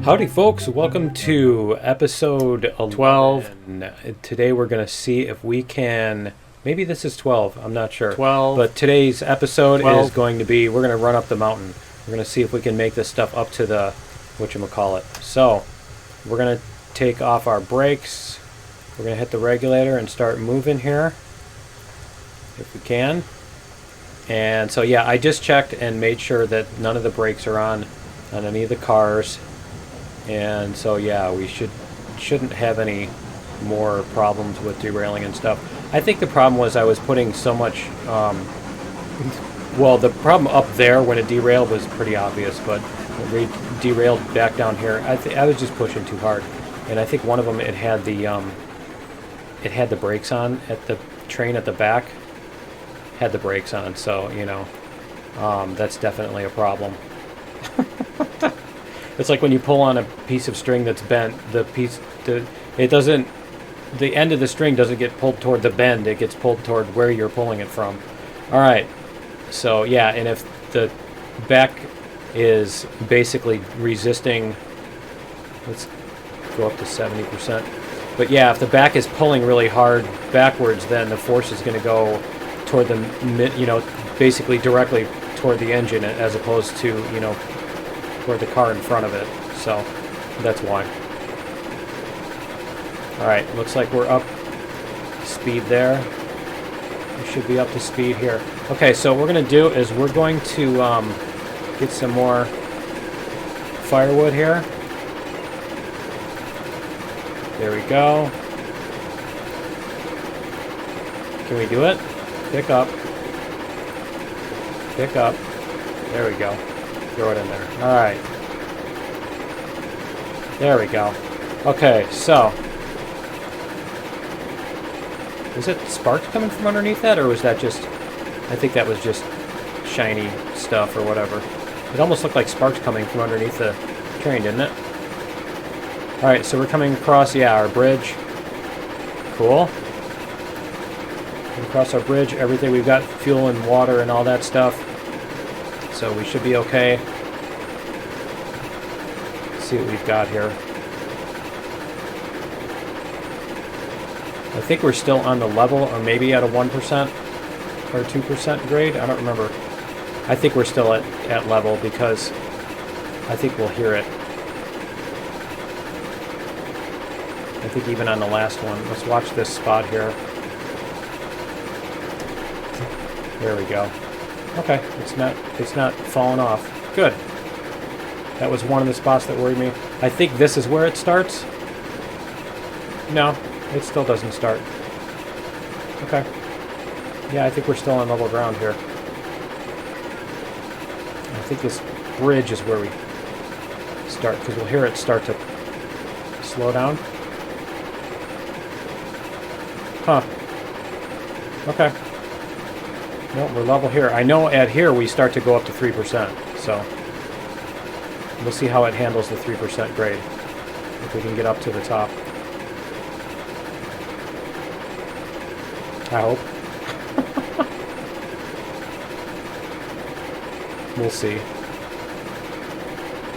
Howdy folks, welcome to episode 12. And today we're going to see if we can, maybe this is 12, I'm not sure. 12. But today's episode 12. is going to be, we're going to run up the mountain. We're going to see if we can make this stuff up to the, whatchamacallit. So, we're going to take off our brakes. We're going to hit the regulator and start moving here, if we can. And so yeah, I just checked and made sure that none of the brakes are on any of the cars. And so yeah, we shouldn't have any more problems with derailing and stuff. I think the problem was I was putting so much, well, the problem up there when it derailed was pretty obvious, but when we derailed back down here, I was just pushing too hard. And I think one of them, it had the brakes on at the train at the back, had the brakes on, so, you know, that's definitely a problem. It's like when you pull on a piece of string that's bent, the end of the string doesn't get pulled toward the bend, it gets pulled toward where you're pulling it from. Alright, so yeah, and if the back is basically resisting, let's go up to 70%. But yeah, if the back is pulling really hard backwards, then the force is going to go toward the, you know, basically directly toward the engine as opposed to, you know, toward the car in front of it. So that's why. Alright, looks like we're up speed there. We should be up to speed here. Okay, so what we're going to do is we're going to get some more firewood here. There we go. Can we do it? Pick up. Pick up. There we go. Throw it in there. Alright. There we go. Okay, so. Was it sparks coming from underneath that, or was that just... I think that was just shiny stuff or whatever. It almost looked like sparks coming from underneath the train, didn't it? Alright, so we're coming across, yeah, our bridge. Cool. Across our bridge, everything, we've got fuel and water and all that stuff. So we should be okay. Let's see what we've got here. I think we're still on the level, or maybe at a 1% or 2% grade. I don't remember. I think we're still at level because I think we'll hear it. I think even on the last one. Let's watch this spot here. There we go. Okay, it's not falling off. Good. That was one of the spots that worried me. I think this is where it starts. No, it still doesn't start. Okay. Yeah, I think we're still on level ground here. I think this bridge is where we start, because we'll hear it start to slow down. Huh. Okay. No, we're level here. I know at here we start to go up to 3%, so we'll see how it handles the 3% grade, if we can get up to the top. I hope. We'll see.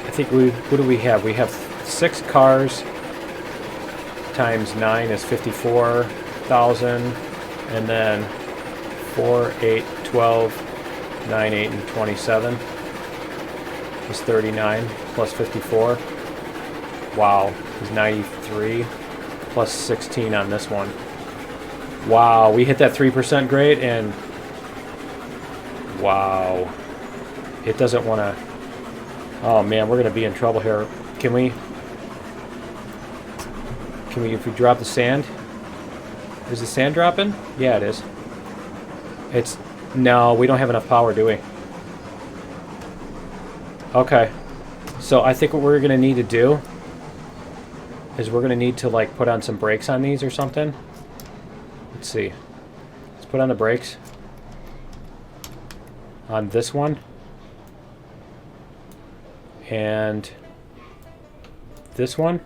I think what do we have? We have 6 cars times 9 is 54,000, and then 4, 8, 12, 9, 8, and 27 is 39 plus 54. Wow, is 93 plus 16 on this one. Wow, we hit that 3% grade, and wow, it doesn't want to. Oh man, we're going to be in trouble here. Can we, if we drop the sand? Is the sand dropping? Yeah, it is. No, we don't have enough power, do we? Okay. So I think what we're going to need to do is we're going to need to like put on some brakes on these or something. Let's see. Let's put on the brakes on this one. And this one.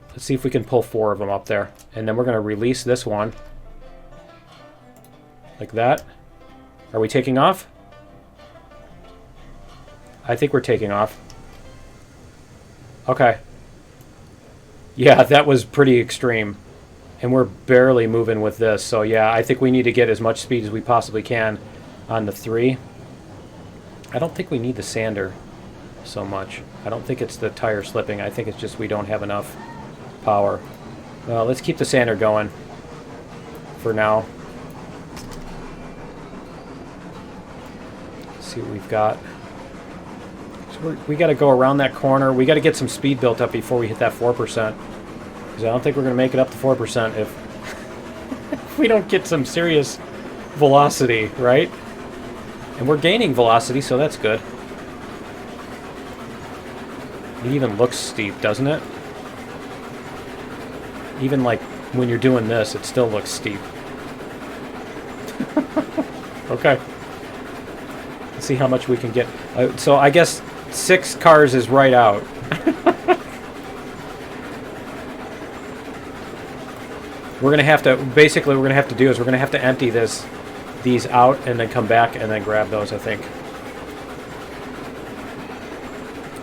Let's see if we can pull 4 of them up there. And then we're going to release this one. Like that. Are we taking off? I think we're taking off. Okay. Yeah, that was pretty extreme. And we're barely moving with this. So yeah, I think we need to get as much speed as we possibly can on the 3. I don't think we need the sander so much. I don't think it's the tire slipping. I think it's just we don't have enough power. Well, let's keep the sander going for now. Let's see what we've got. So we got to go around that corner. We got to get some speed built up before we hit that 4%. Because I don't think we're going to make it up to 4% if we don't get some serious velocity, right? And we're gaining velocity, so that's good. It even looks steep, doesn't it? Even like when you're doing this, it still looks steep. Okay. Let's see how much we can get. So I guess 6 cars is right out. We're gonna have to, basically what we're gonna have to do is we're gonna have to empty these out and then come back and then grab those, I think.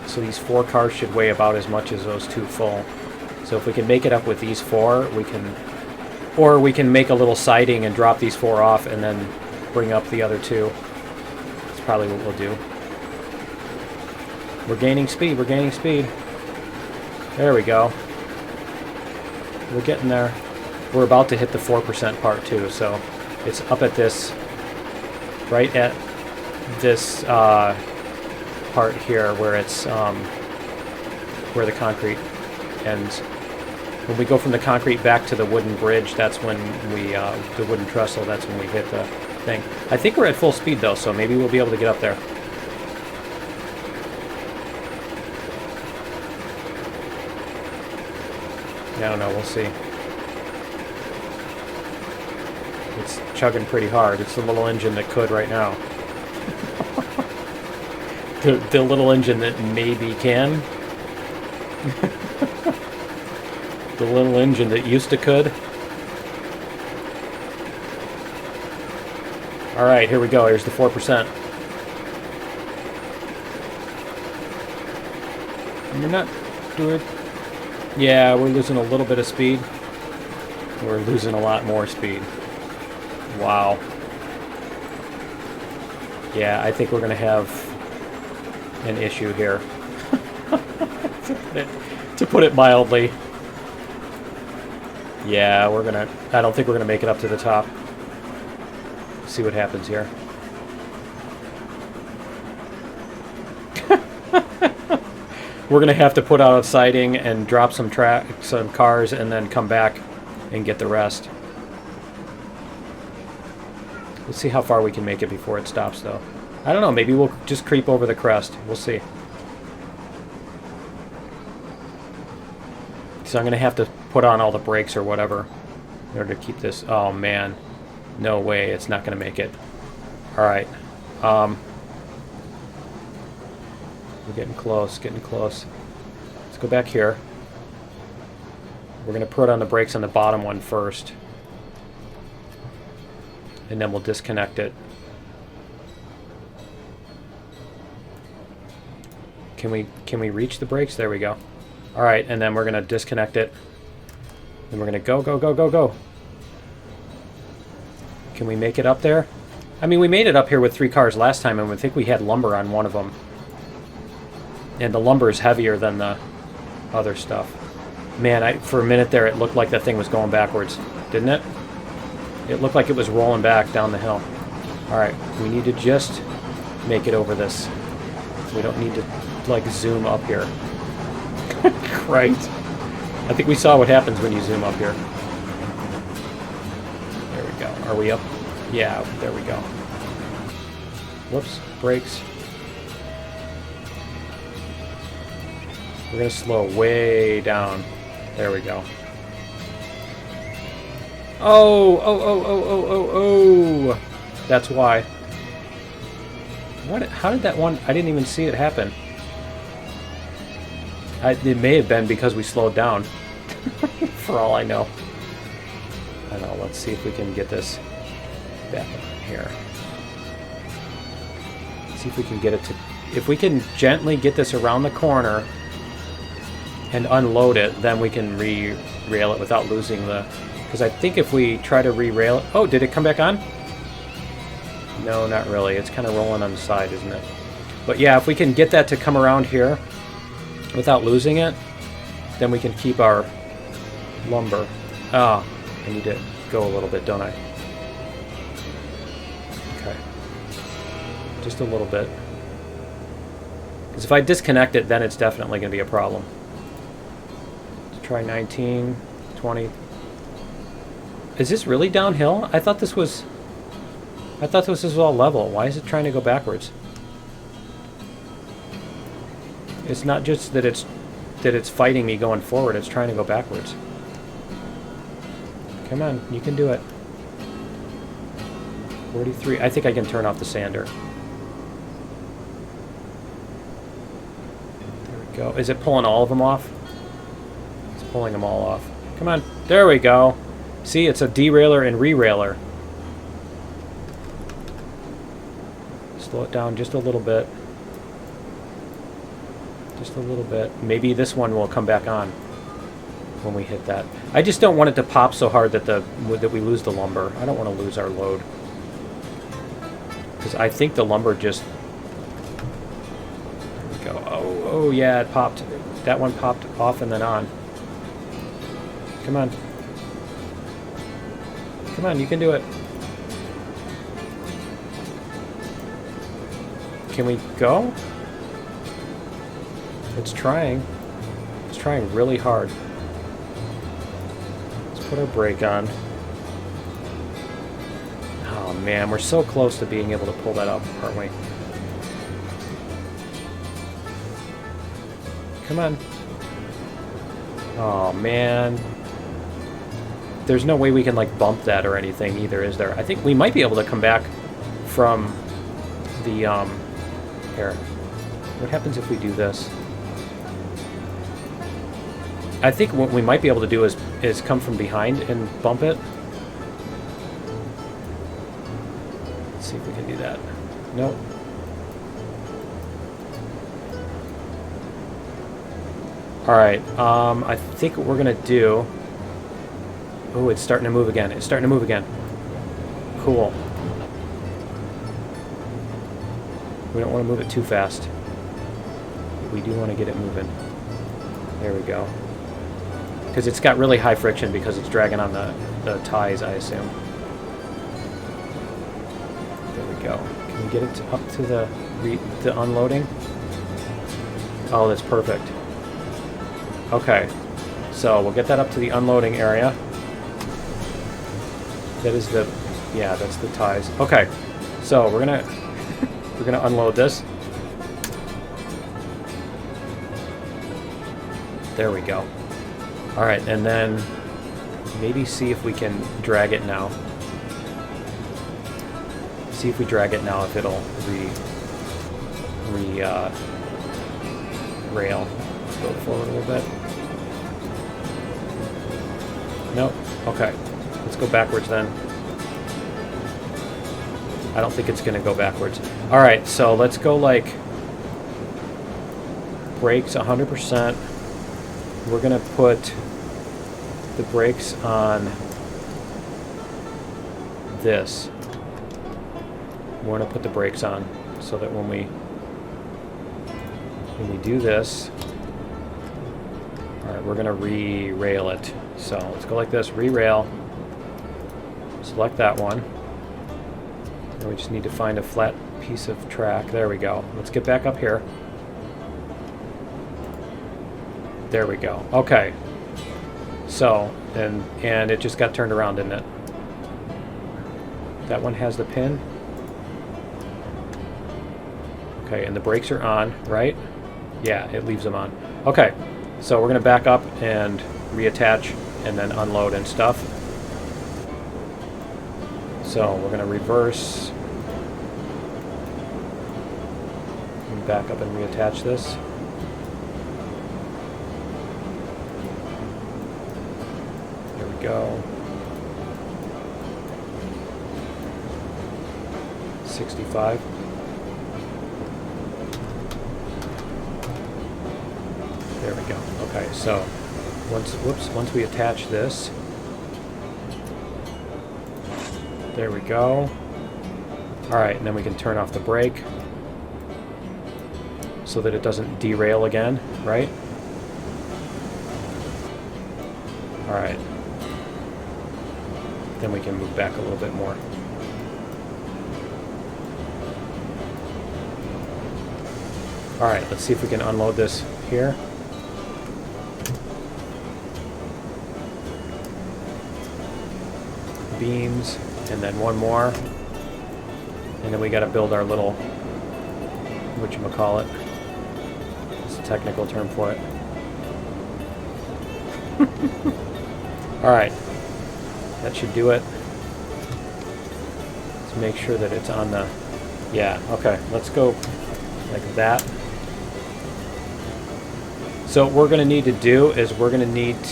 So these 4 cars should weigh about as much as those 2 full. So if we can make it up with these 4, we can, or we can make a little siding and drop these 4 off and then bring up the other 2. That's probably what we'll do. We're gaining speed, we're gaining speed. There we go. We're getting there. We're about to hit the 4% part too, so it's up at this, right at this part here where it's where the concrete ends. When we go from the concrete back to the wooden bridge, that's when we the wooden trestle, that's when we hit the thing. I think we're at full speed though, so maybe we'll be able to get up there. I don't know, we'll see. It's chugging pretty hard. It's the little engine that could right now. the little engine that maybe can. The little engine that used to could. Alright, here we go. Here's the 4%. We're not doing... Yeah, we're losing a little bit of speed. We're losing a lot more speed. Wow. Yeah, I think we're going to have an issue here. To put it mildly. Yeah, we're going to... I don't think we're going to make it up to the top. See what happens here. We're going to have to put out a siding and drop some cars and then come back and get the rest. Let's see how far we can make it before it stops, though. I don't know, maybe we'll just creep over the crest. We'll see. So I'm going to have to put on all the brakes or whatever in order to keep this... Oh, man. No way, it's not going to make it. Alright. We're getting close, getting close. Let's go back here. We're going to put on the brakes on the bottom one first. And then we'll disconnect it. Can we reach the brakes? There we go. Alright, and then we're going to disconnect it. And we're going to go, go, go, go, go. Can we make it up there? I mean, we made it up here with 3 cars last time, and I think we had lumber on one of them. And the lumber is heavier than the other stuff. Man, for a minute there, it looked like that thing was going backwards. Didn't it? It looked like it was rolling back down the hill. Alright, we need to just make it over this. We don't need to, like, zoom up here. Right. I think we saw what happens when you zoom up here. There we go. Are we up? Yeah, there we go. Whoops. Brakes. We're going to slow way down. There we go. Oh, oh, oh, oh, oh, oh, oh. That's why. What? How did that one... I didn't even see it happen. It may have been because we slowed down. For all I know. I don't know. Let's see if we can get this back here. See if we can get it to... If we can gently get this around the corner and unload it, then we can re-rail it without losing the... Because I think if we try to re-rail it... Oh, did it come back on? No, not really. It's kind of rolling on the side, isn't it? But yeah, if we can get that to come around here without losing it, then we can keep our lumber. Ah, I need to go a little bit, don't I? Okay. Just a little bit. Because if I disconnect it, then it's definitely going to be a problem. Let's try 19, 20. Is this really downhill? I thought this was all level. Why is it trying to go backwards? It's not just that it's fighting me going forward, it's trying to go backwards. Come on, you can do it. 43. I think I can turn off the sander. There we go. Is it pulling all of them off? It's pulling them all off. Come on. There we go. See, it's a derailer and re-railer. Slow it down just a little bit. Just a little bit. Maybe this one will come back on when we hit that. I just don't want it to pop so hard that we lose the lumber. I don't want to lose our load. Because I think the lumber just... There we go. Oh, yeah, it popped. That one popped off and then on. Come on. Come on, you can do it. Can we go? It's trying. It's trying really hard. Let's put our brake on. Oh man, we're so close to being able to pull that up, aren't we? Come on. Oh man. There's no way we can like bump that or anything either, is there? I think we might be able to come back from the here. What happens if we do this? I think what we might be able to do is come from behind and bump it. Let's see if we can do that. Nope. Alright, I think what we're gonna do... Oh, it's starting to move again. It's starting to move again. Cool. We don't want to move it too fast. But we do want to get it moving. There we go. Because it's got really high friction because it's dragging on the ties, I assume. There we go. Can we get it up to the unloading? Oh, that's perfect. Okay. So we'll get that up to the unloading area. That is the... Yeah, that's the ties. Okay. So we're gonna... we're gonna unload this. There we go. Alright, and then maybe see if we can drag it now. See if we drag it now, if it'll rail. Let's go forward a little bit. Nope. Okay. Let's go backwards then. I don't think it's going to go backwards. Alright, so let's go like brakes 100%. We're going to put the brakes on this. We're going to put the brakes on so that when we do this, alright, we're going to re-rail it. So let's go like this, re-rail. Select that one. And we just need to find a flat piece of track. There we go. Let's get back up here. There we go. Okay. So, and it just got turned around, didn't it? That one has the pin. Okay, and the brakes are on, right? Yeah, it leaves them on. Okay, so we're going to back up and reattach and then unload and stuff. So we're going to reverse and back up and reattach this. There we go. 65. There we go. Okay, so once we attach this, there we go. All right, and then we can turn off the brake so that it doesn't derail again, right? All right. Then we can move back a little bit more. All right, let's see if we can unload this here. Beams, and then one more. And then we got to build our little, whatchamacallit. It's a technical term for it. All right, that should do it. Let's make sure that it's on the, yeah, okay, let's go like that. So what we're going to need to do is we're going to need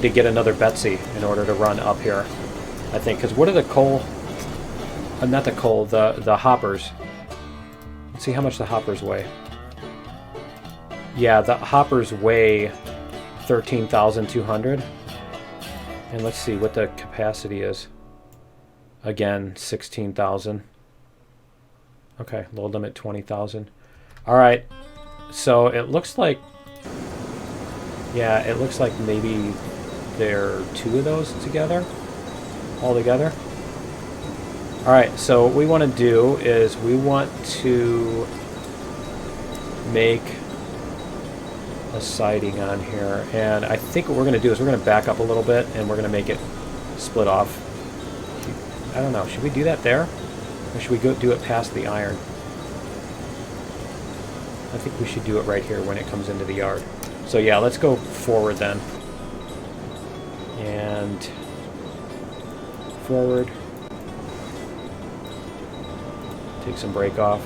to get another Betsy in order to run up here, I think, because what are the coal, not the coal, the hoppers. Let's see how much the hoppers weigh. Yeah, the hoppers weigh 13,200. And let's see what the capacity is. Again, 16,000. Okay, load limit 20,000. All right, so it looks like, yeah, it looks like maybe there are two of those together, all together. All right, so what we want to do is we want to make a siding on here, and I think what we're going to do is we're going to back up a little bit and we're going to make it split off. I don't know, should we do that there, or should we go do it past the iron? I think we should do it right here when it comes into the yard. So yeah, let's go forward then. And forward. Take some brake off.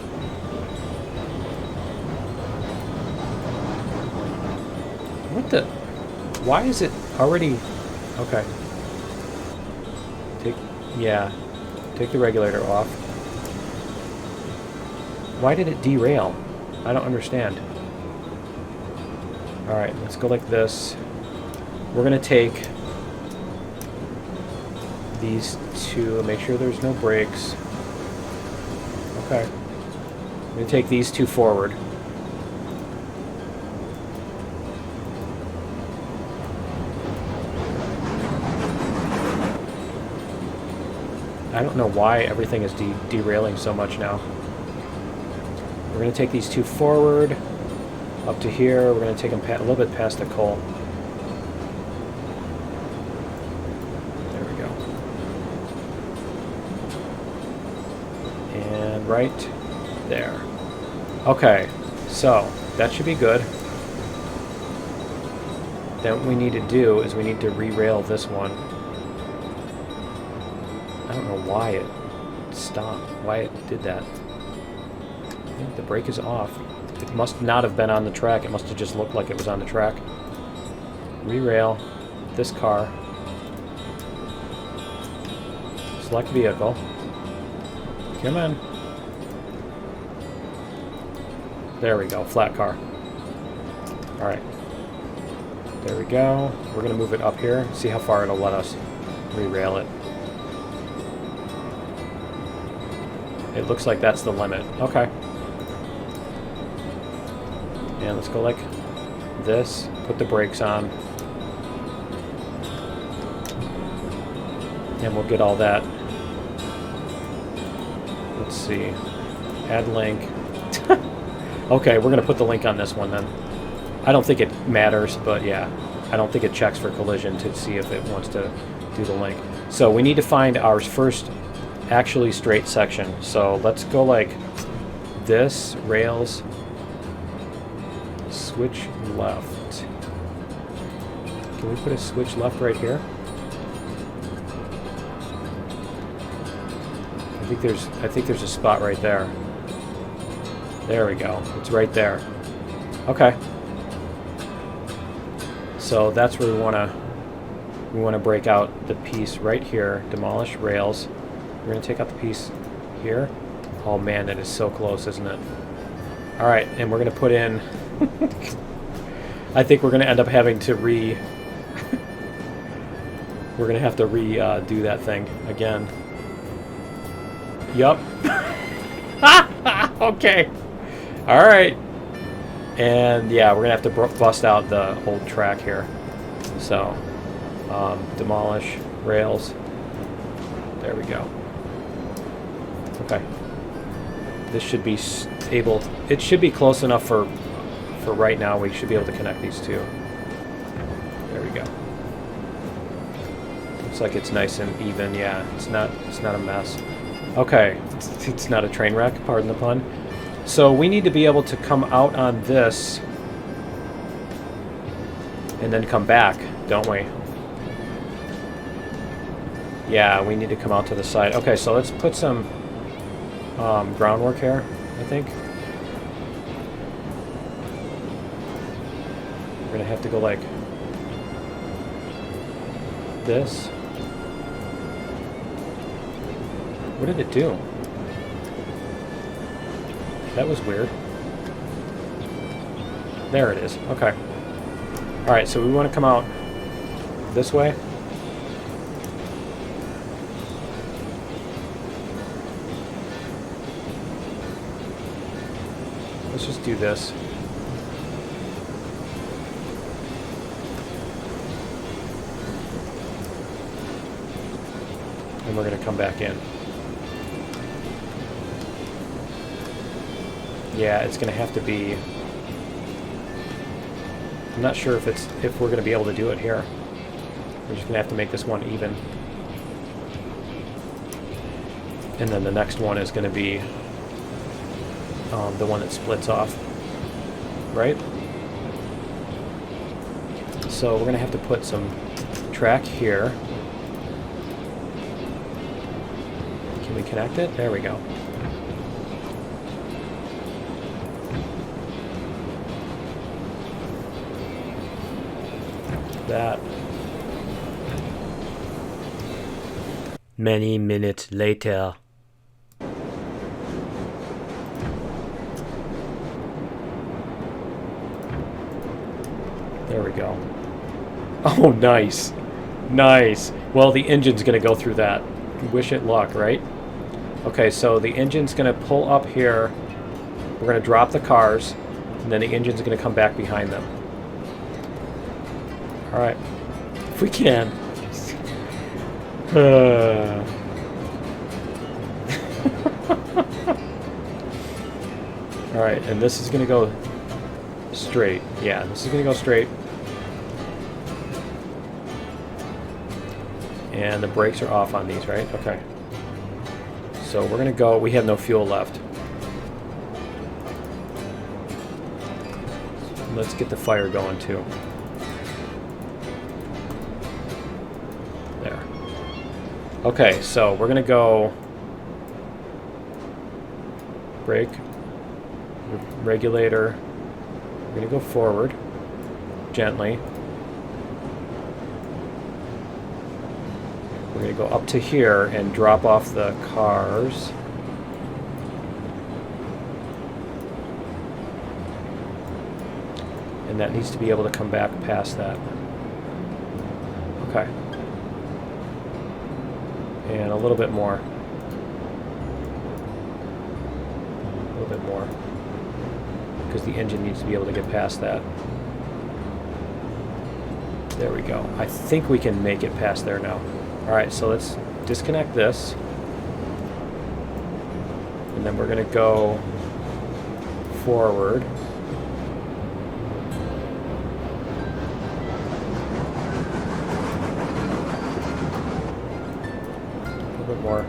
What the? Why is it already? Okay. Take the regulator off. Why did it derail? I don't understand. All right, let's go like this. We're gonna take these two, make sure there's no brakes. Okay. I'm gonna take these two forward. I don't know why everything is derailing so much now. We're going to take these two forward, up to here. We're going to take them a little bit past the coal. There we go. And right there. Okay, so that should be good. Then what we need to do is we need to re-rail this one. I don't know why it stopped, why it did that. I think the brake is off. It must not have been on the track. It must have just looked like it was on the track. Re-rail this car. Select vehicle. Come on. There we go, flat car. Alright. There we go. We're going to move it up here, see how far it'll let us re-rail it. It looks like that's the limit. Okay. And let's go like this. Put the brakes on. And we'll get all that. Let's see. Add link. Okay, we're going to put the link on this one then. I don't think it matters, but yeah. I don't think it checks for collision to see if it wants to do the link. So we need to find our first actually straight section. So let's go like this, rails, switch left. Can we put a switch left right here? I think there's a spot right there. There we go. It's right there. Okay. So that's where we want to break out the piece right here, demolish rails. We're going to take out the piece here. Oh man, that is so close, isn't it? All right, and we're going to put in... I think we're going to end up having to we're going to have to do that thing again. Yup. Okay. All right. And yeah, we're going to have to bust out the old track here. So, demolish rails. There we go. Okay. This should be able... It should be close enough for right now. We should be able to connect these two. There we go. Looks like it's nice and even. Yeah, it's not a mess. Okay. It's not a train wreck, pardon the pun. So we need to be able to come out on this and then come back, don't we? Yeah, we need to come out to the side. Okay, so let's put some groundwork here, I think. We're going to have to go like this. What did it do? That was weird. There it is. Okay. Alright, so we want to come out this way. Let's just do this. And we're going to come back in. Yeah, it's going to have to be... I'm not sure if we're going to be able to do it here. We're just going to have to make this one even. And then the next one is going to be the one that splits off. Right? So we're going to have to put some track here. Can we connect it? There we go. That. Many minutes later. There we go. Oh, nice. Nice. Well, the engine's going to go through that. Wish it luck, right? Okay, so the engine's going to pull up here. We're going to drop the cars, and then the engine's going to come back behind them. Alright. If we can. Alright, and this is going to go straight. Yeah, this is going to go straight. And the brakes are off on these, right? Okay. So we're going to go. We have no fuel left. Let's get the fire going too. There. Okay, so we're going to go brake, regulator. We're going to go forward gently. We're going to go up to here and drop off the cars. And that needs to be able to come back past that. Okay. And a little bit more. A little bit more. Because the engine needs to be able to get past that. There we go. I think we can make it past there now. Alright, so let's disconnect this. And then we're going to go forward. A little bit more.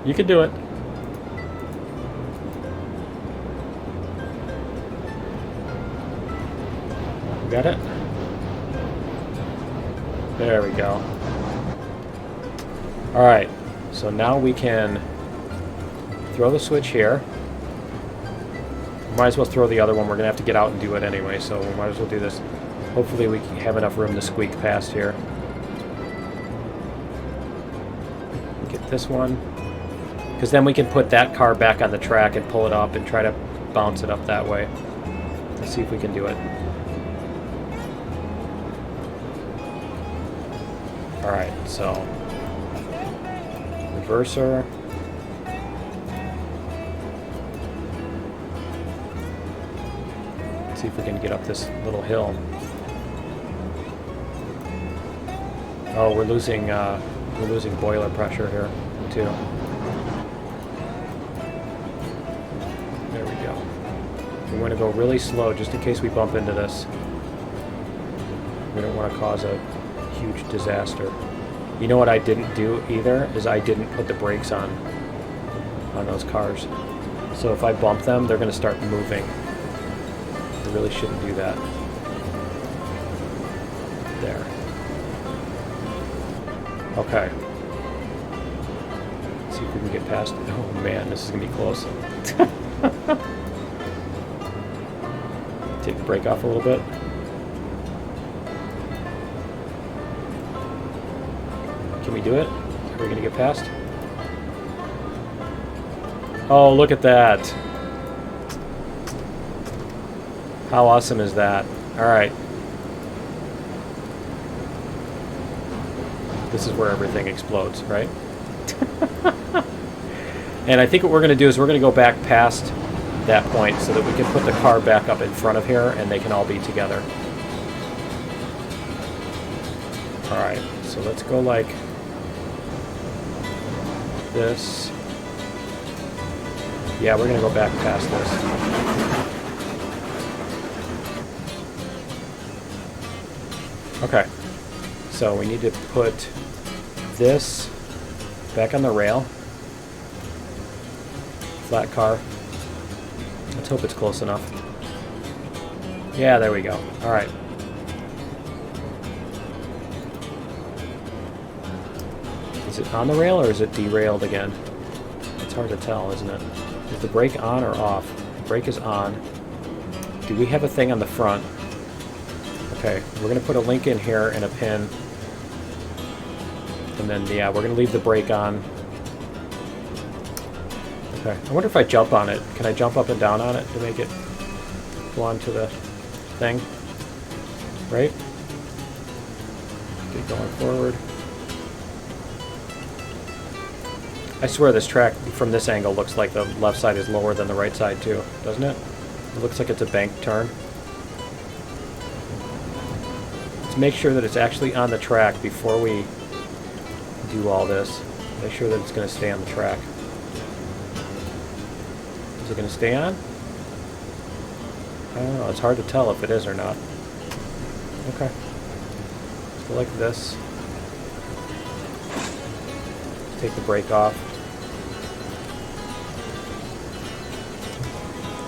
You can do it. Got it? There we go. Alright, so now we can throw the switch here. Might as well throw the other one. We're going to have to get out and do it anyway, so we might as well do this. Hopefully we can have enough room to squeak past here. Get this one. Because then we can put that car back on the track and pull it up and try to bounce it up that way. Let's see if we can do it. Alright, so reverser. Let's see if we can get up this little hill. Oh, we're losing boiler pressure here too. There we go. We want to go really slow just in case we bump into this. We don't want to cause a huge disaster. You know what I didn't do either is I didn't put the brakes on those cars. So if I bump them, they're going to start moving. I really shouldn't do that. There. Okay. Let's see if we can get past it. Oh man, this is going to be close. Take the brake off a little bit. Can we do it? Are we going to get past? Oh, look at that. How awesome is that? Alright. This is where everything explodes, right? And I think what we're going to do is we're going to go back past that point so that we can put the car back up in front of here and they can all be together. Alright, so let's go like this. Yeah, we're going to go back past this. Okay, so we need to put this back on the rail. Flat car. Let's hope it's close enough. Yeah, there we go. All right. Is it on the rail or is it derailed again? It's hard to tell, isn't it? Is the brake on or off? The brake is on. Do we have a thing on the front? Okay, we're going to put a link in here and a pin. And then, yeah, we're going to leave the brake on. Okay, I wonder if I jump on it. Can I jump up and down on it to make it go onto the thing? Right? Get going forward. I swear this track from this angle looks like the left side is lower than the right side too, doesn't it? It looks like it's a bank turn. Let's make sure that it's actually on the track before we do all this. Make sure that it's going to stay on the track. Is it going to stay on? I don't know. It's hard to tell if it is or not. Okay. Let's go like this. Take the brake off.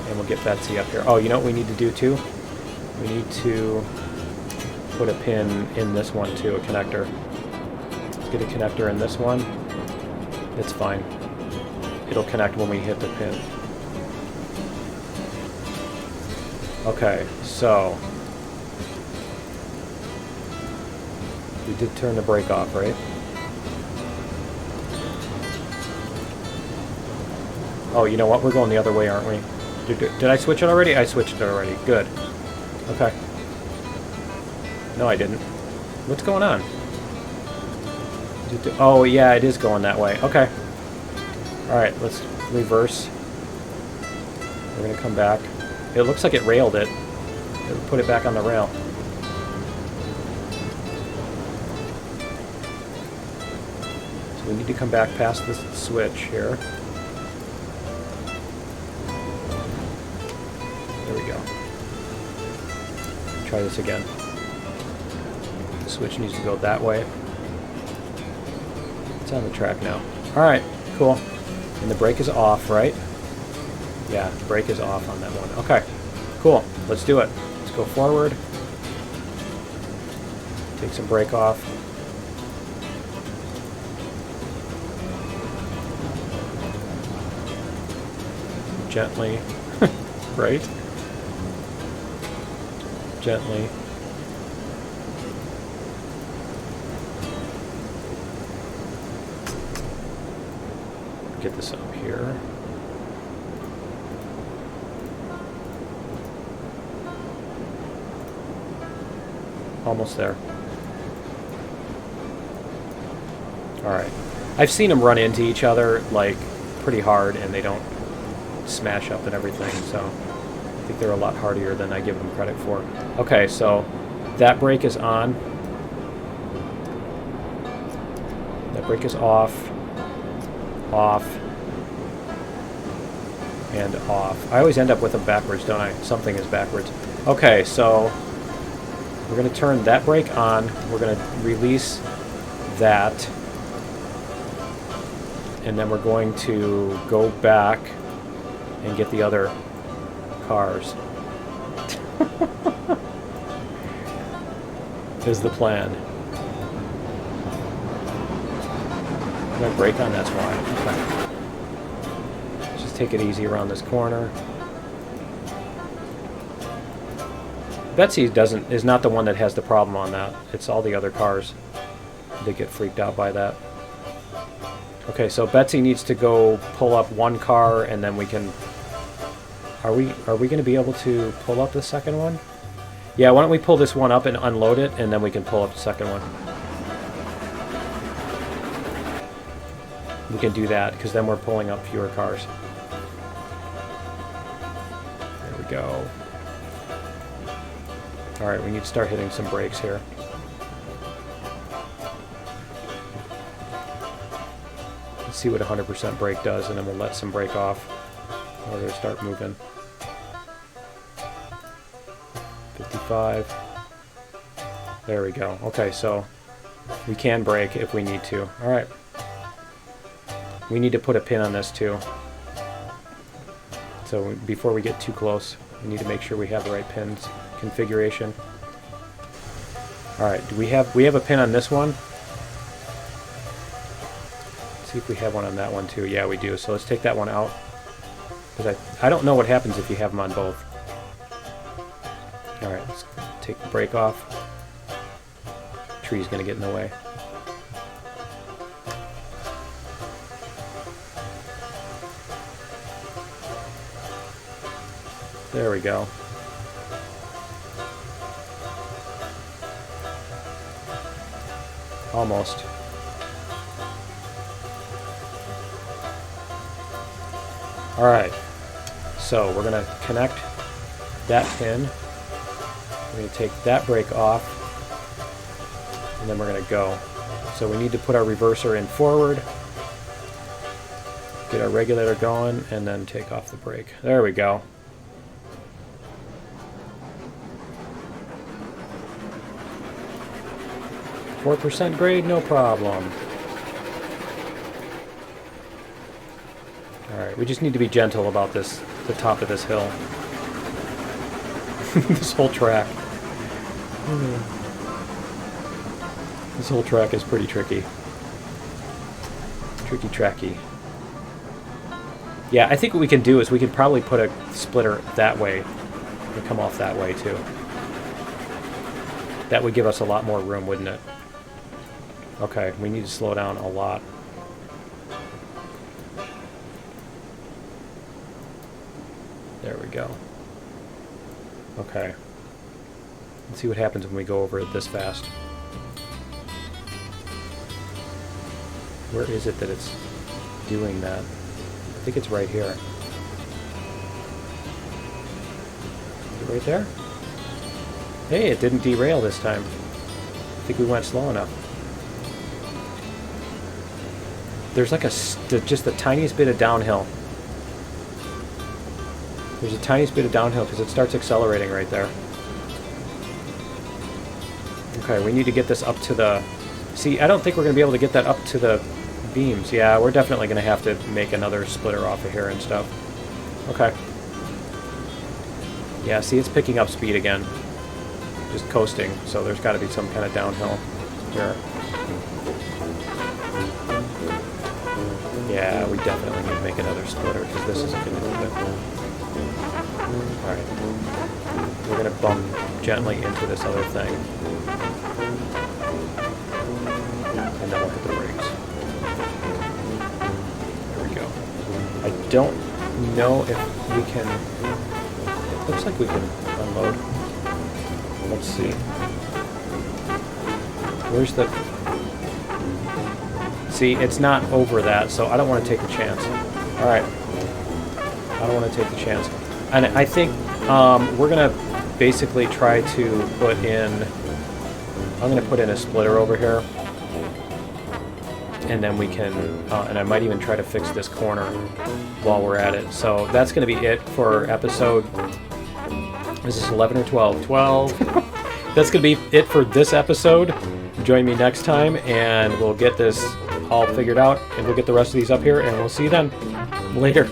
And we'll get Betsy up here. Oh, you know what we need to do too? We need to put a pin in this one too, a connector. Let's get a connector in this one. It's fine. It'll connect when we hit the pin. Okay, so we did turn the brake off, right? Oh, you know what? We're going the other way, aren't we? Did I switch it already? I switched it already. Good. Okay. No, I didn't. What's going on? Oh, yeah, it is going that way. Okay. Alright, let's reverse. We're going to come back. It looks like it railed it. It'll put it back on the rail. So we need to come back past this switch here. There we go. Try this again. The switch needs to go that way. It's on the track now. Alright, cool. And the brake is off, right? Yeah, the brake is off on that one. Okay, cool. Let's do it. Let's go forward. Take some brake off. Gently. Right? Gently. get this up here. Almost there. Alright. I've seen them run into each other, like, pretty hard, and they don't smash up and everything, so I think they're a lot hardier than I give them credit for. Okay, so that brake is on. That brake is off. Off. And off. I always end up with them backwards, don't I? Something is backwards. Okay, so we're going to turn that brake on. We're going to release that. And then we're going to go back and get the other cars. Is the plan. Did I brake on? That's why. Okay. Just take it easy around this corner. Betsy is not the one that has the problem on that. It's all the other cars that get freaked out by that. Okay, so Betsy needs to go pull up one car, and then we can... Are we going to be able to pull up the second one? Yeah, why don't we pull this one up and unload it, and then we can pull up the second one. We can do that, because then we're pulling up fewer cars. There we go. Alright, we need to start hitting some brakes here. Let's see what 100% brake does, and then we'll let some brake off in order to start moving. 55. There we go. Okay, so we can brake if we need to. Alright. We need to put a pin on this too. So before we get too close, we need to make sure we have the right pins configuration. Alright, do we have a pin on this one? Let's see if we have one on that one too. Yeah, we do. So let's take that one out. Because I don't know what happens if you have them on both. Alright, let's take the brake off. Tree's gonna get in the way. There we go. Almost. Alright, so we're going to connect that pin. We're going to take that brake off, and then we're going to go. So we need to put our reverser in forward, get our regulator going, and then take off the brake. There we go. %4 grade, no problem. Alright, we just need to be gentle about this, the top of this hill. This whole track. This whole track is pretty tricky. Tricky tracky. Yeah, I think what we can do is we could probably put a splitter that way and come off that way too. That would give us a lot more room, wouldn't it? Okay, we need to slow down a lot. There we go. Okay. Let's see what happens when we go over it this fast. Where is it that it's doing that? I think it's right here. Is it right there? Hey, it didn't derail this time. I think we went slow enough. There's like just the tiniest bit of downhill. There's a tiniest bit of downhill because it starts accelerating right there. Okay, we need to get this up to the... See, I don't think we're going to be able to get that up to the beams. Yeah, we're definitely going to have to make another splitter off of here and stuff. Okay. Yeah, see, it's picking up speed again. Just coasting, so there's got to be some kind of downhill here. Yeah, we definitely need to make another splitter because this isn't going to move it. Alright. We're going to bump gently into this other thing. And then we'll hit the brakes. There we go. don't know if we can... It looks like we can unload. Let's see. Where's the... See, it's not over that, so I don't want to take a chance. Alright. I don't want to take the chance. And I think we're going to basically try to put in... I'm going to put in a splitter over here. And then we can... and I might even try to fix this corner while we're at it. So that's going to be it for episode... Is this 11 or 12? 12. That's going to be it for this episode. Join me next time, and we'll get this all figured out, and we'll get the rest of these up here, and we'll see you then. Later.